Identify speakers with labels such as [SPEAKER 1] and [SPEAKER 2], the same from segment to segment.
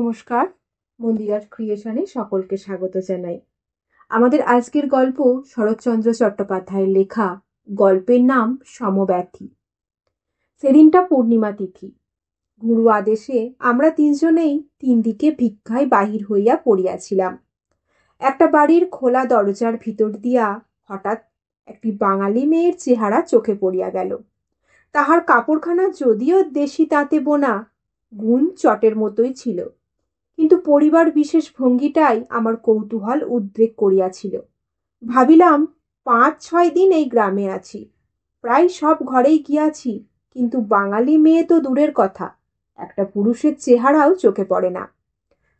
[SPEAKER 1] নমস্কার, মন্দিরার ক্রিয়েশনে সকলকে স্বাগত জানাই। আমাদের আজকের গল্প শরৎচন্দ্র চট্টোপাধ্যায়ের লেখা। গল্পের নাম সমব্যথী। সেদিনটা পূর্ণিমা তিথি। গুরু আদেশে আমরা তিনজনেই তিন দিকে ভিক্ষায় বাহির হইয়া পড়িয়াছিলাম। একটা বাড়ির খোলা দরজার ভিতর দিয়া হঠাৎ একটি বাঙালি মেয়ের চেহারা চোখে পড়িয়া গেল। তাহার কাপড়খানা যদিও দেশি তাঁতে বোনা, গুণ চটের মতোই ছিল, কিন্তু পরিবার বিশেষ ভঙ্গিটাই আমার কৌতূহল উদ্রেক করিয়াছিল। ভাবিলাম ৫-৬ দিন এই গ্রামে আছি, প্রায় সব ঘরেই গিয়াছি, কিন্তু বাঙালি মেয়ে তো দূরের কথা, একটা পুরুষের চেহারাও চোখে পড়ে না।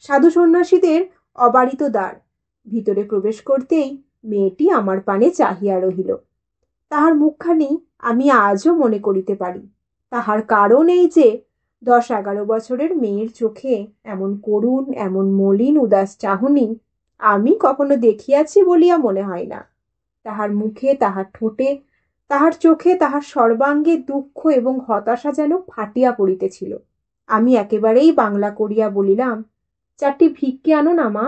[SPEAKER 1] সাধু সন্ন্যাসীদের অবারিত দ্বার, ভিতরে প্রবেশ করতেই মেয়েটি আমার পানে চাহিয়া রহিল। তাহার মুখখানি আমি আজও মনে করিতে পারি। তাহার কারণ এই যে ১০-১১ বছরের মেয়ের চোখে এমন করুণ, এমন মলিন উদাস চাহনি আমি কখনো দেখিয়াছি বলিয়া মনে হয় না। তাহার মুখে, তাহার ঠোঁটে, তাহার চোখে, তাহার সর্বাঙ্গে দুঃখ এবং হতাশা যেন ফাটিয়া পড়িতেছিল। আমি একেবারেই বাংলা করিয়া বলিলাম, ৪টি ভিক্ষে আনো না মা।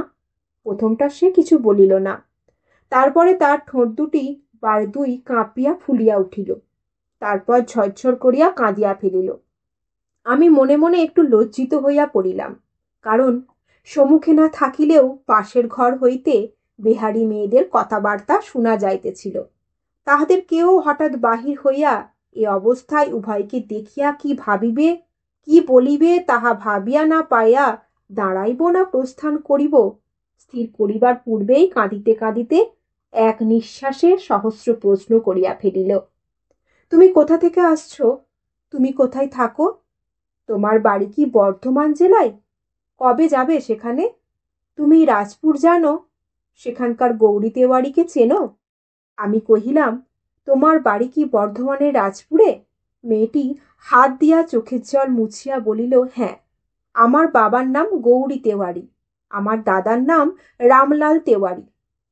[SPEAKER 1] প্রথমটা সে কিছু বলিল না। তারপরে তার ঠোঁট দুটি বার দুই কাঁপিয়া ফুলিয়া উঠিল, তারপর ঝরঝর করিয়া কাঁদিয়া ফেলিল। আমি মনে মনে একটু লজ্জিত হইয়া পড়িলাম, কারণ সম্মুখে না থাকিলেও পাশের ঘর হইতে বেহারি মেয়েদের কথাবার্তা শোনা যাইতেছিল। তাহাদের কেউ হঠাৎ বাহির হইয়া এ অবস্থায় উভয়কে দেখিয়া কি ভাবিবে, কি বলিবে, তাহা ভাবিয়া না পাইয়া দাঁড়াইব না প্রস্থান করিব, স্থির করিবার পূর্বেই কাঁদিতে কাঁদিতে এক নিঃশ্বাসে সহস্র প্রশ্ন করিয়া ফেলিল। তুমি কোথা থেকে আসছ? তুমি কোথায় থাকো? তোমার বাড়ি কি বর্ধমান জেলায়? কবে যাবে সেখানে? তুমি রাজপুর জানো? সেখানকার গৌরী তেওয়ারিকে চেনো? আমি কহিলাম, তোমার বাড়ি কি বর্ধমানের রাজপুরে? মেয়েটি হাত দিয়া চোখের জল মুছিয়া বলিল, হ্যাঁ, আমার বাবার নাম গৌরী তেওয়ারি, আমার দাদার নাম রামলাল তেওয়ারি।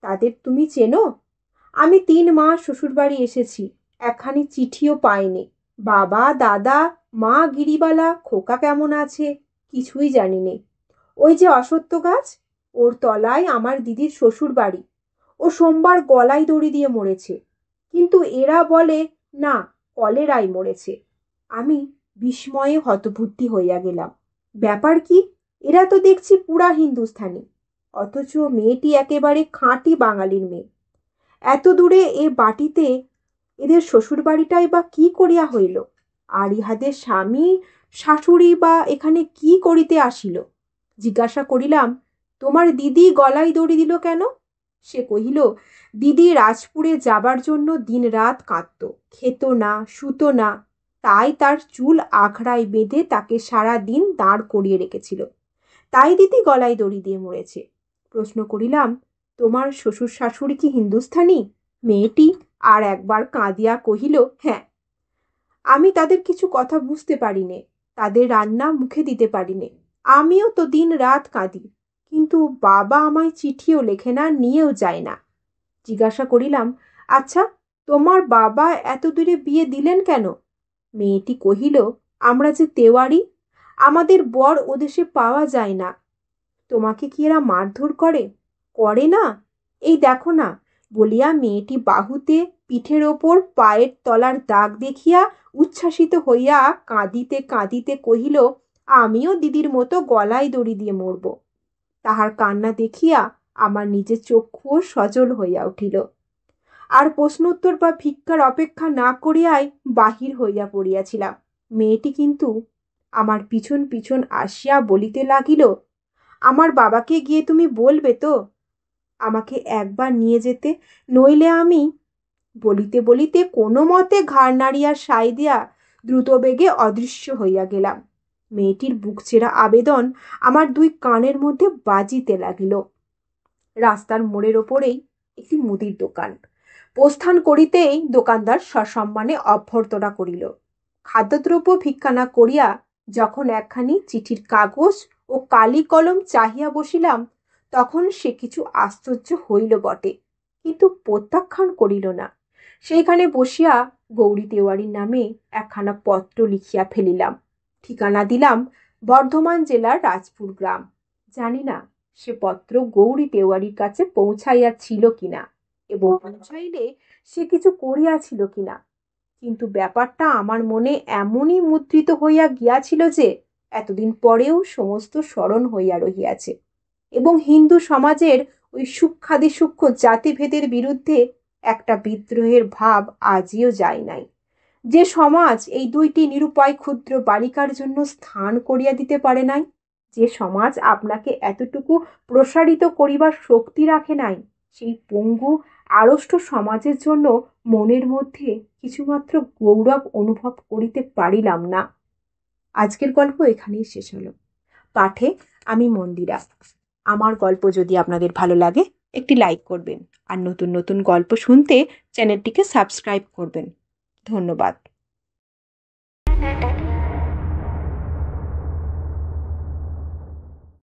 [SPEAKER 1] তাদের তুমি চেনো? আমি ৩ মাস শ্বশুরবাড়ি এসেছি, একখানি চিঠিও পাইনি। বাবা, দাদা, মা, গিরিবালা, খোকা কেমন আছে কিছুই জানি নে। ওই যে অশ্বত্থ গাছ, ওর তলায় আমার দিদির শ্বশুর বাড়ি। ও সোমবার গলায় দড়ি দিয়ে মরেছে, কিন্তু এরা বলে না, কলেরায় মরেছে। আমি বিস্ময়ে হতবুদ্ধি হইয়া গেলাম। ব্যাপার কি? এরা তো দেখছি পুরা হিন্দুস্থানি, অথচ মেয়েটি একেবারে খাঁটি বাঙালির মেয়ে। এত দূরে এ বাটিতে এদের শ্বশুর বাড়িটাই বা কি করিয়া হইল? আর ইহাদের স্বামী শাশুড়ি বা এখানে কি করিতে আসিল? জিজ্ঞাসা করিলাম, তোমার দিদি গলায় দড়ি দিল কেন? সে কহিল, দিদি রাজপুরে যাবার জন্য দিন রাত কাঁদত, খেত না, শুতো না, তাই তার চুল আখড়ায় বেঁধে তাকে সারা দিন দাঁড় করিয়ে রেখেছিল, তাই দিদি গলায় দড়ি দিয়ে মরেছে। প্রশ্ন করিলাম, তোমার শ্বশুর শাশুড়ি কি হিন্দুস্থানি? মেয়েটি আর একবার কাঁদিয়া কহিল, হ্যাঁ। আমি তাদের কিছু কথা বুঝতে পারিনে, তাদের রান্না মুখে দিতে পারিনে। আমিও তো দিন রাত কাঁদি, কিন্তু বাবা আমায় চিঠিও লেখে না, নিয়েও যায় না। জিজ্ঞাসা করিলাম, আচ্ছা, তোমার বাবা এত দূরে বিয়ে দিলেন কেন? মেয়েটি কহিল, আমরা যে তেওয়ারি, আমাদের বর ওদেশে পাওয়া যায় না। তোমাকে কি এরা মারধর করে? করে না, এই দেখো না, বলিয়া মেয়েটি বাহুতে, পিঠের ওপর, পায়ের তলার দাগ দেখিয়া উচ্ছ্বাসিত হইয়া কাঁদিতে কাঁদিতে কহিল, আমিও দিদির মতো গলায় দড়ি দিয়ে মরব। তাহার কান্না দেখিয়া আমার নিজের চক্ষুও সজল হইয়া উঠিল। আর প্রশ্নোত্তর বা ভিক্ষার অপেক্ষা না করিয়াই বাহির হইয়া পড়িয়াছিলাম। মেয়েটি কিন্তু আমার পিছন পিছন আসিয়া বলিতে লাগিল, আমার বাবাকে গিয়ে তুমি বলবে তো আমাকে একবার নিয়ে যেতে, নইলে আমি। বলিতে বলিতে কোনো মতে ঘাড় নাড়িয়া সাই দিয়া দ্রুত বেগে অদৃশ্য হইয়া গেলাম। মেয়েটির বুক চেরা আবেদন আমার 2 কানের মধ্যে বাজিতে লাগিল। রাস্তার মোড়ের ওপরেই একটি মুদির দোকান। প্রস্থান করিতেই দোকানদার সসম্মানে অভ্যর্থনা করিল। খাদ্যদ্রব্য ভিক্ষা না করিয়া যখন একখানি চিঠির কাগজ ও কালি কলম চাহিয়া বসিলাম, তখন সে কিছু আশ্চর্য হইল বটে, কিন্তু প্রত্যাখ্যান করিল না। সেইখানে বসিয়া গৌরী তেওয়ারির নামে একখানা পত্র লিখিয়া ফেলিলাম। ঠিকানা দিলাম বর্ধমান জেলার রাজপুর গ্রাম। জানি না সে পত্র গৌরী তেওয়ারির কাছে পৌঁছাইয়াছিল কিনা এবং পৌঁছাইলে সে কিছু করিয়াছিল কিনা, কিন্তু ব্যাপারটা আমার মনে এমনই মুদ্রিত হইয়া গিয়াছিল যে এতদিন পরেও সমস্ত স্মরণ হইয়া রহিয়াছে এবং হিন্দু সমাজের ওই সূক্ষ্মাদি সূক্ষ্ম জাতিভেদের বিরুদ্ধে একটা বিদ্রোহের ভাব আজিও যায় নাই। যে সমাজ এই দুইটি নিরুপায় ক্ষুদ্র বালিকার জন্য স্থান করিয়া দিতে পারে নাই, যে সমাজ আপনাকে এতটুকু প্রসারিত করিবার শক্তি রাখে নাই, সেই পঙ্গু আড়ষ্ট সমাজের জন্য মনের মধ্যে কিছুমাত্র গৌরব অনুভব করিতে পারিলাম না। আজকের গল্প এখানেই শেষ হলো। পাঠে আমি মন্দিরা। আমার গল্প যদি আপনাদের ভালো লাগে একটি লাইক করবেন, আর নতুন নতুন গল্প শুনতে চ্যানেলটিকে সাবস্ক্রাইব করবেন। ধন্যবাদ।